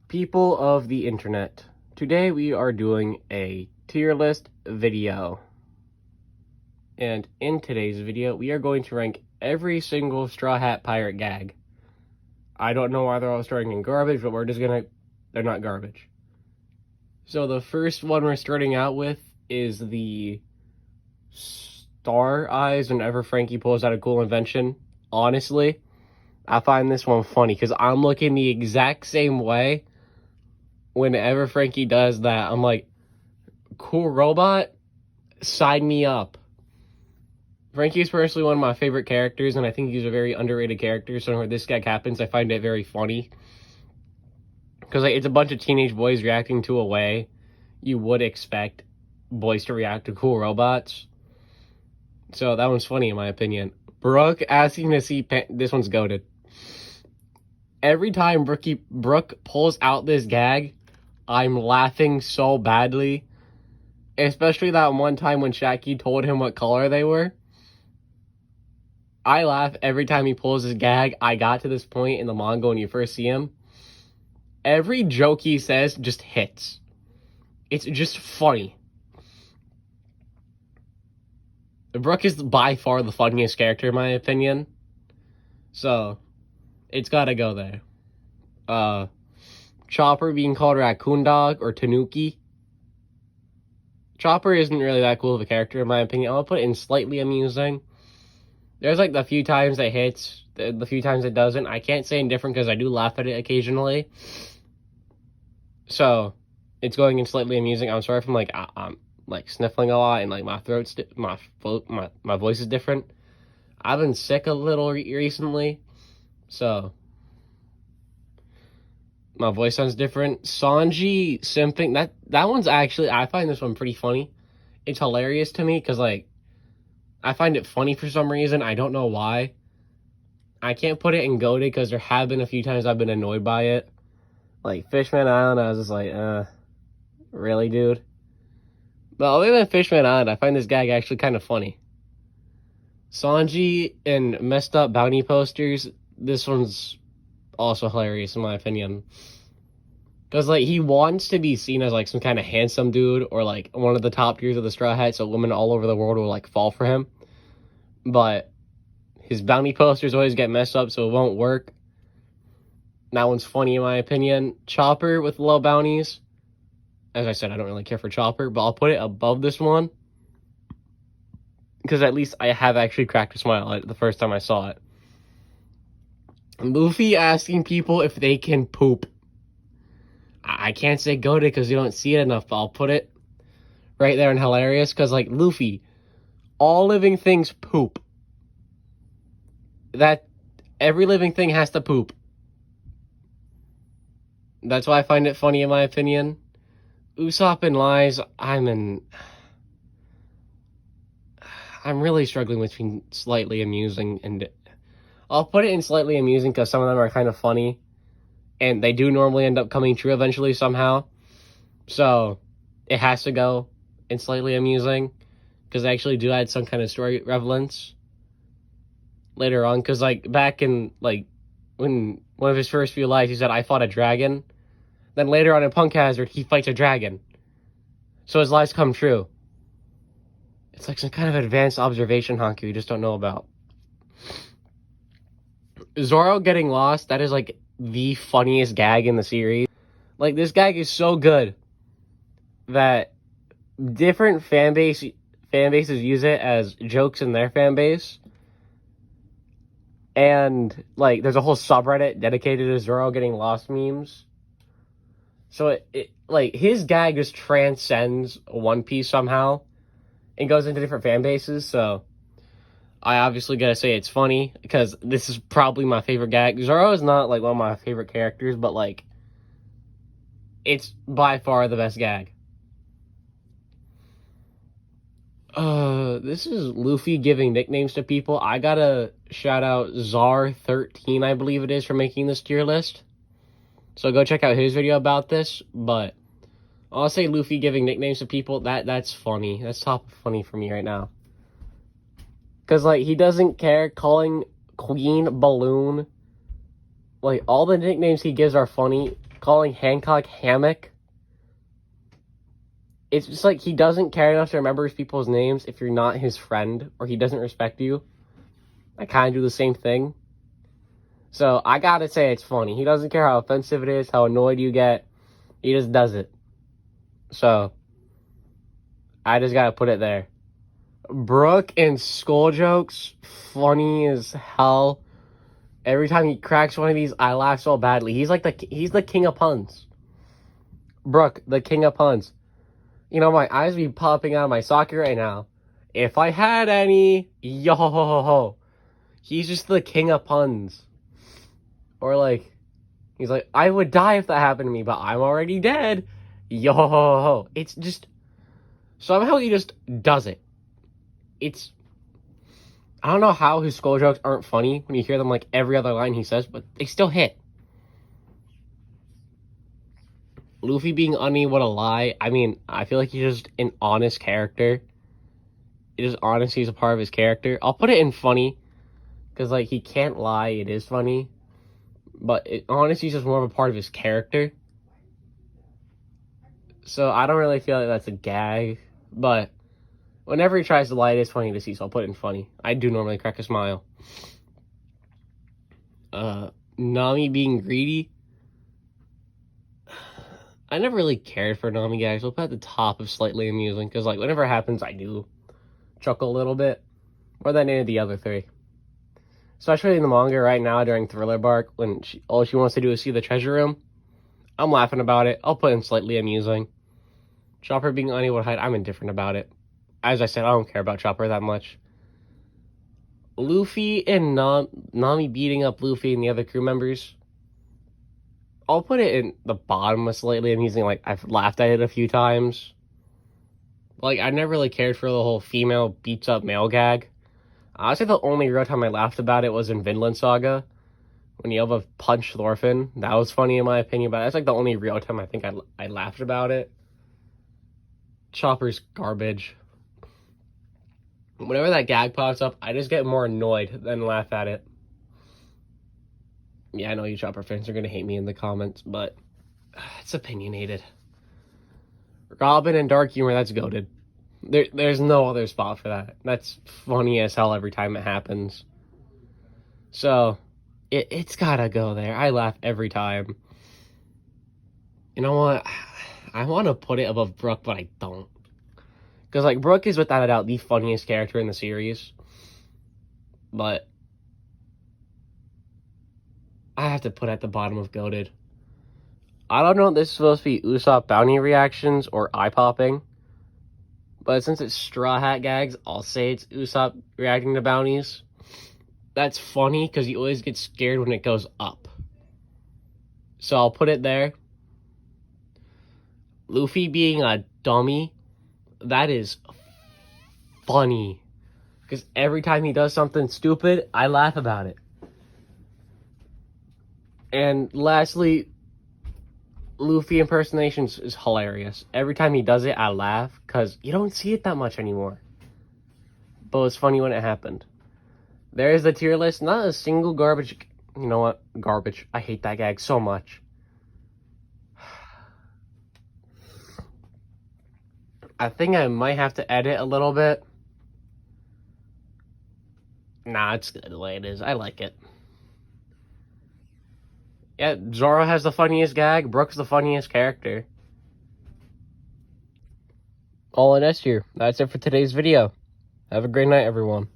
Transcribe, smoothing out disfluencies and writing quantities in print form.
People of the internet, today we are doing a tier list video. And in today's video, we are going to rank every single Straw Hat Pirate gag. I don't know why they're all starting in garbage, but they're not garbage. So the first one we're starting out with is the star eyes whenever Frankie pulls out a cool invention. Honestly, I find this one funny because I'm looking the exact same way whenever Frankie does that. I'm like, cool robot, sign me up. Frankie is personally one of my favorite characters, and I think he's a very underrated character, so when this gag happens, I find it very funny. Because it's a bunch of teenage boys reacting to a way you would expect boys to react to cool robots. So that one's funny in my opinion. Brook asking to see this one's goated. Every time Brook pulls out this gag, I'm laughing so badly. Especially that one time when Shaggy told him what color they were. I laugh every time he pulls his gag. I got to this point in the manga when you first see him. Every joke he says just hits. It's just funny. Brook is by far the funniest character in my opinion. So, it's gotta go there. Chopper being called Raccoon Dog or Tanuki. Chopper isn't really that cool of a character in my opinion. I'll put it in slightly amusing. There's like the few times it hits, the few times it doesn't. I can't say indifferent because I do laugh at it occasionally. So, it's going in slightly amusing. I'm sorry if I'm like sniffling a lot and like my throat's my voice is different. I've been sick a little recently, so my voice sounds different. Sanji simping, that one's actually, I find this one pretty funny. It's hilarious to me because like I find it funny for some reason. I don't know why. I can't put it in goated because there have been a few times I've been annoyed by it. Like Fishman Island, I was just like, really, dude? But other than Fishman Island, I find this gag actually kind of funny. Sanji and messed up bounty posters, this one's also hilarious in my opinion. Because like he wants to be seen as like some kind of handsome dude or like one of the top tiers of the Straw Hats, so women all over the world will like fall for him. But his bounty posters always get messed up, so it won't work. That one's funny in my opinion. Chopper with low bounties. As I said, I don't really care for Chopper, but I'll put it above this one. Because at least I have actually cracked a smile at it the first time I saw it. Luffy asking people if they can poop. I can't say goated because you don't see it enough, but I'll put it right there in hilarious. Because, like, Luffy, all living things poop. Every living thing has to poop. That's why I find it funny in my opinion. Usopp and lies, I'm really struggling between slightly amusing and... I'll put it in slightly amusing because some of them are kind of funny. And they do normally end up coming true eventually somehow. So, it has to go in slightly amusing. Because they actually do add some kind of story relevance later on. Because, like, back in, like, when one of his first few lives, he said, I fought a dragon. Then later on in Punk Hazard, he fights a dragon. So his lies come true. It's like some kind of advanced observation honky you just don't know about. Zoro getting lost, that is like the funniest gag in the series. Like, this gag is so good that different fan bases use it as jokes in their fan base. And, like, there's a whole subreddit dedicated to Zoro getting lost memes. So, like, his gag just transcends One Piece somehow and goes into different fan bases, so I obviously gotta say it's funny, because this is probably my favorite gag. Zoro is not, like, one of my favorite characters, but, like, it's by far the best gag. This is Luffy giving nicknames to people. I gotta shout out Zar13, I believe it is, for making this tier list. So go check out his video about this, but I'll say Luffy giving nicknames to people, that's funny. That's top funny for me right now. Because, like, he doesn't care calling Queen Balloon. Like, all the nicknames he gives are funny. calling Hancock Hammock. It's just like he doesn't care enough to remember his people's names if you're not his friend or he doesn't respect you. I kind of do the same thing. So I gotta say it's funny. He doesn't care how offensive it is, how annoyed you get. He just does it. So I just gotta put it there. Brook and school jokes, funny as hell. Every time he cracks one of these, I laugh so badly. He's the king of puns. Brook, the king of puns. You know, my eyes be popping out of my socket right now. If I had any, yo ho ho ho. He's just the king of puns. Or like, he's like, I would die if that happened to me, but I'm already dead. Yo ho ho ho. It's just, somehow he just does it. It's, I don't know how his school jokes aren't funny when you hear them like every other line he says, but they still hit. Luffy being unable to lie, I mean, I feel like he's just an honest character. It is honesty is a part of his character. I'll put it in funny, because like he can't lie, it is funny. But honesty is just more of a part of his character. So I don't really feel like that's a gag, but whenever he tries to lie, it is funny to see, so I'll put it in funny. I do normally crack a smile. Nami being greedy. I never really cared for Nami gags. I'll put at the top of slightly amusing, because like whenever it happens, I do chuckle a little bit. More than any of the other three. Especially in the manga right now during Thriller Bark, when all she wants to do is see the treasure room. I'm laughing about it. I'll put in slightly amusing. Chopper being unable to hide, I'm indifferent about it. As I said, I don't care about Chopper that much. Luffy and Nami beating up Luffy and the other crew members. I'll put it in the bottom of slightly amusing. Like, I've laughed at it a few times. Like, I never really cared for the whole female beats up male gag. Honestly, the only real time I laughed about it was in Vinland Saga. When Yelva punched Thorfinn. That was funny in my opinion, but that's like the only real time I think I laughed about it. Chopper's garbage. Whenever that gag pops up, I just get more annoyed than laugh at it. Yeah, I know you Chopper fans are going to hate me in the comments, but it's opinionated. Robin and dark humor, that's goated. There's no other spot for that. That's funny as hell every time it happens. So, it's gotta go there. I laugh every time. You know what? I want to put it above Brook, but I don't. Because, like, Brook is without a doubt the funniest character in the series. But I have to put it at the bottom of goated. I don't know if this is supposed to be Usopp bounty reactions or eye-popping. But since it's Straw Hat gags, I'll say it's Usopp reacting to bounties. That's funny because he always gets scared when it goes up. So I'll put it there. Luffy being a dummy, that is funny. Because every time he does something stupid, I laugh about it. And lastly, Luffy impersonations is hilarious. Every time he does it, I laugh, because you don't see it that much anymore. But it was funny when it happened. There's the tier list. Not a single garbage... You know what? Garbage. I hate that gag so much. I think I might have to edit a little bit. Nah, it's good the way it is. I like it. Yeah, Zoro has the funniest gag. Brook's the funniest character. All in S tier. That's it for today's video. Have a great night, everyone.